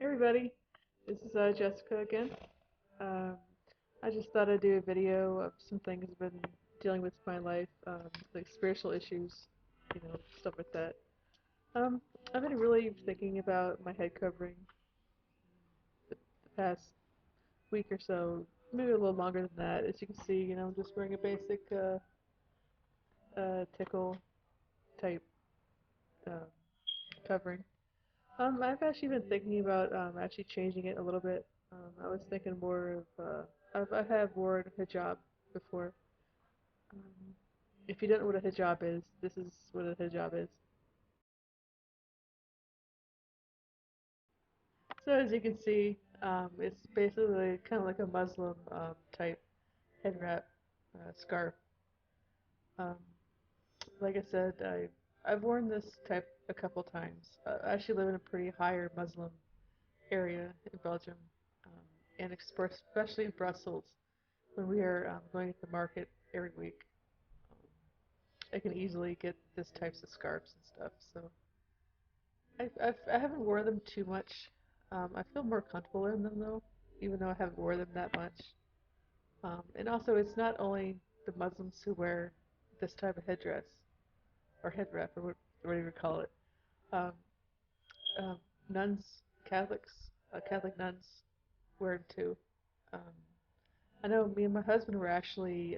Hey everybody, this is Jessica again. Um, I just thought I'd do a video of some things I've been dealing with in my life, like spiritual issues, stuff like that. Um, I've been really thinking about my head covering the past week or so, maybe a little longer than that. As you can see, I'm just wearing a basic tickle type um, covering. I've actually been thinking about actually changing it a little bit. I was thinking more of I have worn hijab before. Um, if you don't know what a hijab is, this is what a hijab is. So as you can see, it's basically kind of like a Muslim type head wrap scarf. Um, like I said, I've worn this type a couple times. I actually live in a pretty higher Muslim area in Belgium, um, and especially in Brussels. When we are going to the market every week, um, I can easily get this types of scarves and stuff. So I haven't worn them too much. I feel more comfortable in them though, even though I haven't worn them that much. And also, it's not only the Muslims who wear this type of headdress or head wrap or whatever you call it. Um, um, Nuns, Catholics, Catholic nuns wear them too. Um, I know me and my husband were actually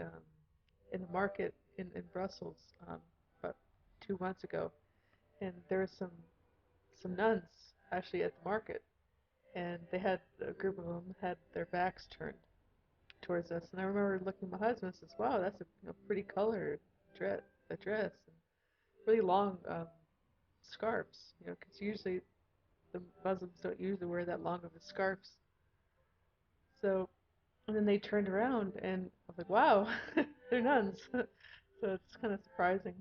in the market in Brussels about 2 months ago, and there were some nuns actually at the market, and they had a group of them had their backs turned towards us, and I remember looking at my husband and says, "Wow, that's a pretty color dress, a dress, and really long scarves, because usually the Muslims don't usually wear that long of a scarves." So, and then they turned around, and I was like, "Wow, they're nuns." So it's kind of surprising.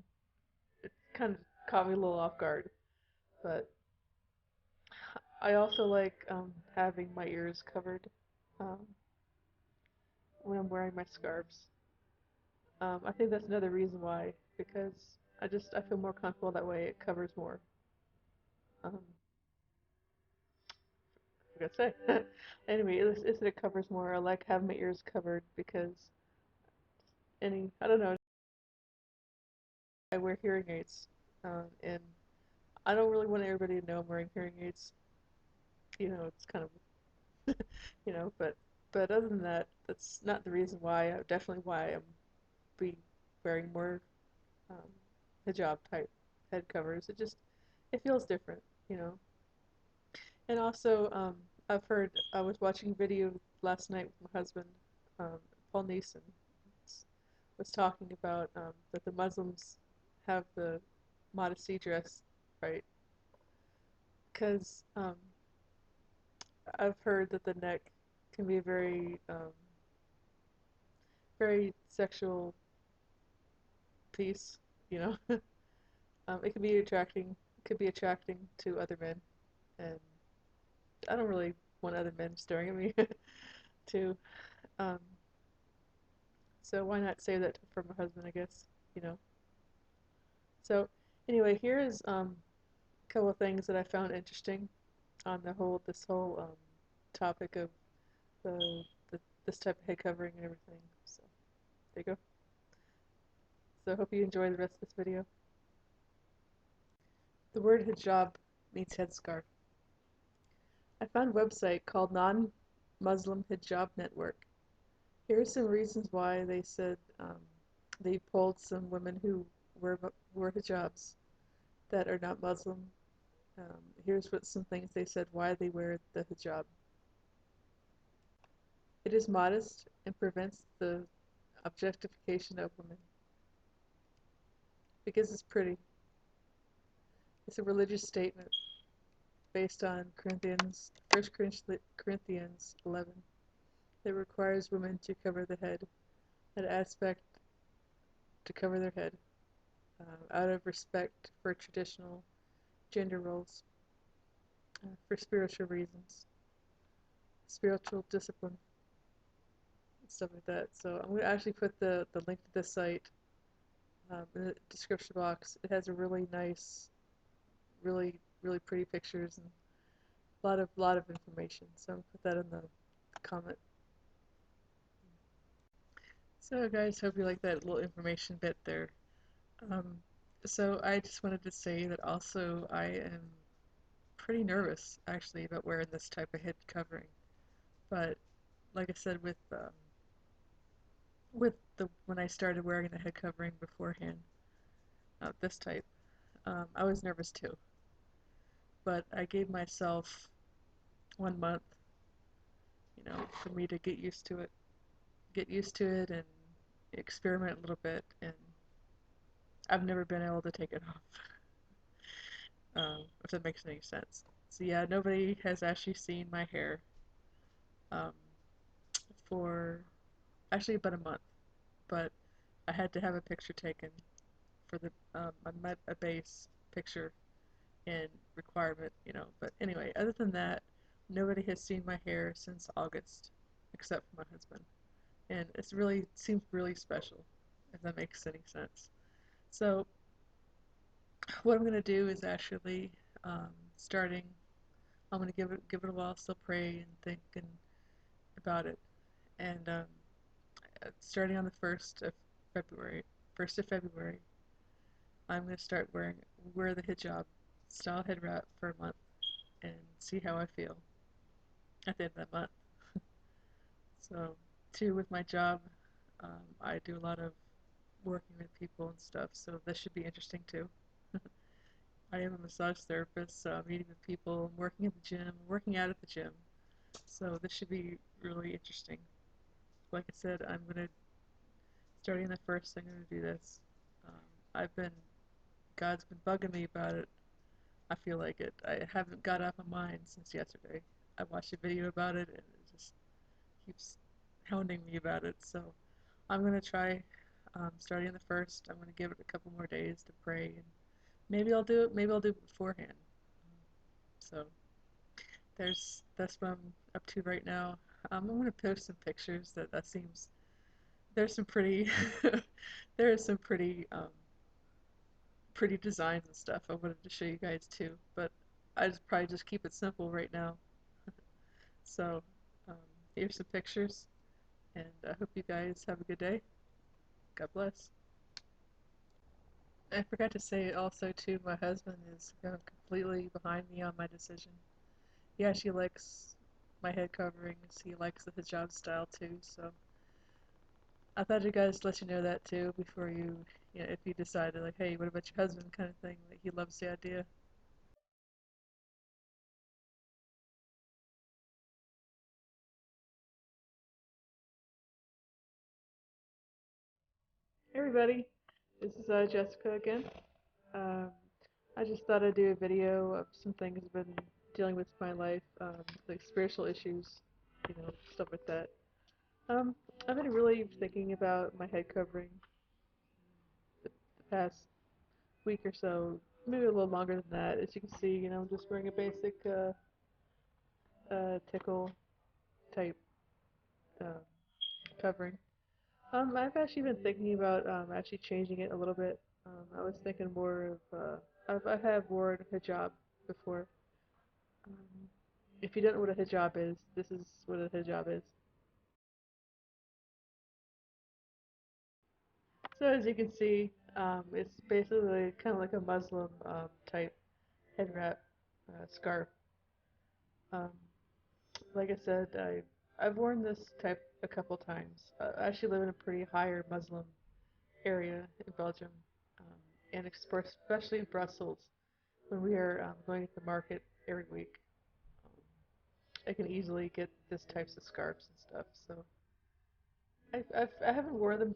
It kind of caught me a little off guard. But I also like having my ears covered um, when I'm wearing my scarves. I think that's another reason why, because I feel more comfortable that way. It covers more. I forgot to say. Anyway, it's that it covers more. I like having my ears covered because I don't know, I wear hearing aids, and I don't really want everybody to know I'm wearing hearing aids. It's kind of but other than that, that's not the reason why. Definitely why I'm be wearing more um, hijab type head covers. It feels different, you know. And also, I was watching a video last night with my husband, um, Paul Neeson, was talking about that the Muslims have the modesty dress, right? Because I've heard that the neck can be a very sexual piece, you know. It can be attracting to other men, and I don't really want other men staring at me too. Um, so why not save that for my husband, I guess, you know. So anyway, here is a couple of things that I found interesting on this whole topic of the, the this type of head covering and everything. So there you go. So I hope you enjoy the rest of this video. The word hijab means headscarf. I found a website called Non-Muslim Hijab Network. Here are some reasons why they said they polled some women who wear hijabs that are not Muslim. Here's what some things they said why they wear the hijab. It is modest and prevents the objectification of women because it's pretty. It's a religious statement based on First Corinthians 11 that requires women to cover the head, an aspect to cover their head, out of respect for traditional gender roles, for spiritual reasons, spiritual discipline, stuff like that. So I'm going to actually put the link to this site in the description box. It has a really nice, really, really pretty pictures, and lot of information. So put that in the comment. So guys, hope you like that little information bit there. Um, so I just wanted to say that also I am pretty nervous actually about wearing this type of head covering. But like I said, with the when I started wearing the head covering beforehand, this type, I was nervous too. But I gave myself 1 month, for me to get used to it and experiment a little bit. And I've never been able to take it off, if that makes any sense. So yeah, nobody has actually seen my hair um, for actually about a month, but I had to have a picture taken for a base picture and requirement. But anyway, other than that, nobody has seen my hair since August, except for my husband, and it's really seems really special, if that makes any sense. So what I'm gonna do is actually starting. I'm gonna give it a while, still pray and think about it, and starting on the February, 1st of February, I'm gonna wear the hijab style head wrap for a month and see how I feel at the end of that month. So, too, with my job, I do a lot of working with people and stuff, so this should be interesting too. I am a massage therapist, so I'm meeting with people, working at the gym, working out at the gym. So this should be really interesting. Like I said, starting the first, I'm gonna do this. Um, I've been, God's been bugging me about it. I feel like it. I haven't got off my mind since yesterday. I watched a video about it and it just keeps hounding me about it. So I'm gonna try starting the first. I'm gonna give it a couple more days to pray, and maybe I'll do it. Maybe I'll do it beforehand. So that's what I'm up to right now. I'm gonna post some pictures. That seems there's some pretty there is some pretty designs and stuff. I wanted to show you guys too, but I just probably just keep it simple right now. So um, here's some pictures, and I hope you guys have a good day. God bless. I forgot to say also too, my husband is completely behind me on my decision. He actually likes my head coverings. He likes the hijab style too. So I thought you guys let you know that too before if you decided like, hey, what about your husband kind of thing, that he loves the idea. Hey everybody, this is Jessica again. Um, I just thought I'd do a video of some things I've been dealing with in my life, like spiritual issues, stuff like that. Um, I've been really thinking about my head covering the past week or so, maybe a little longer than that. As you can see, I'm just wearing a basic tickle type uh, covering. I've actually been thinking about actually changing it a little bit. I was thinking more of I have worn hijab before. Um, if you don't know what a hijab is, this is what a hijab is. So as you can see, it's basically kind of like a Muslim type head wrap scarf. Um, like I said, I've worn this type a couple times. I actually live in a pretty higher Muslim area in Belgium, um, and especially in Brussels, when we are going to the market every week. Um, I can easily get this types of scarves and stuff. So I haven't worn them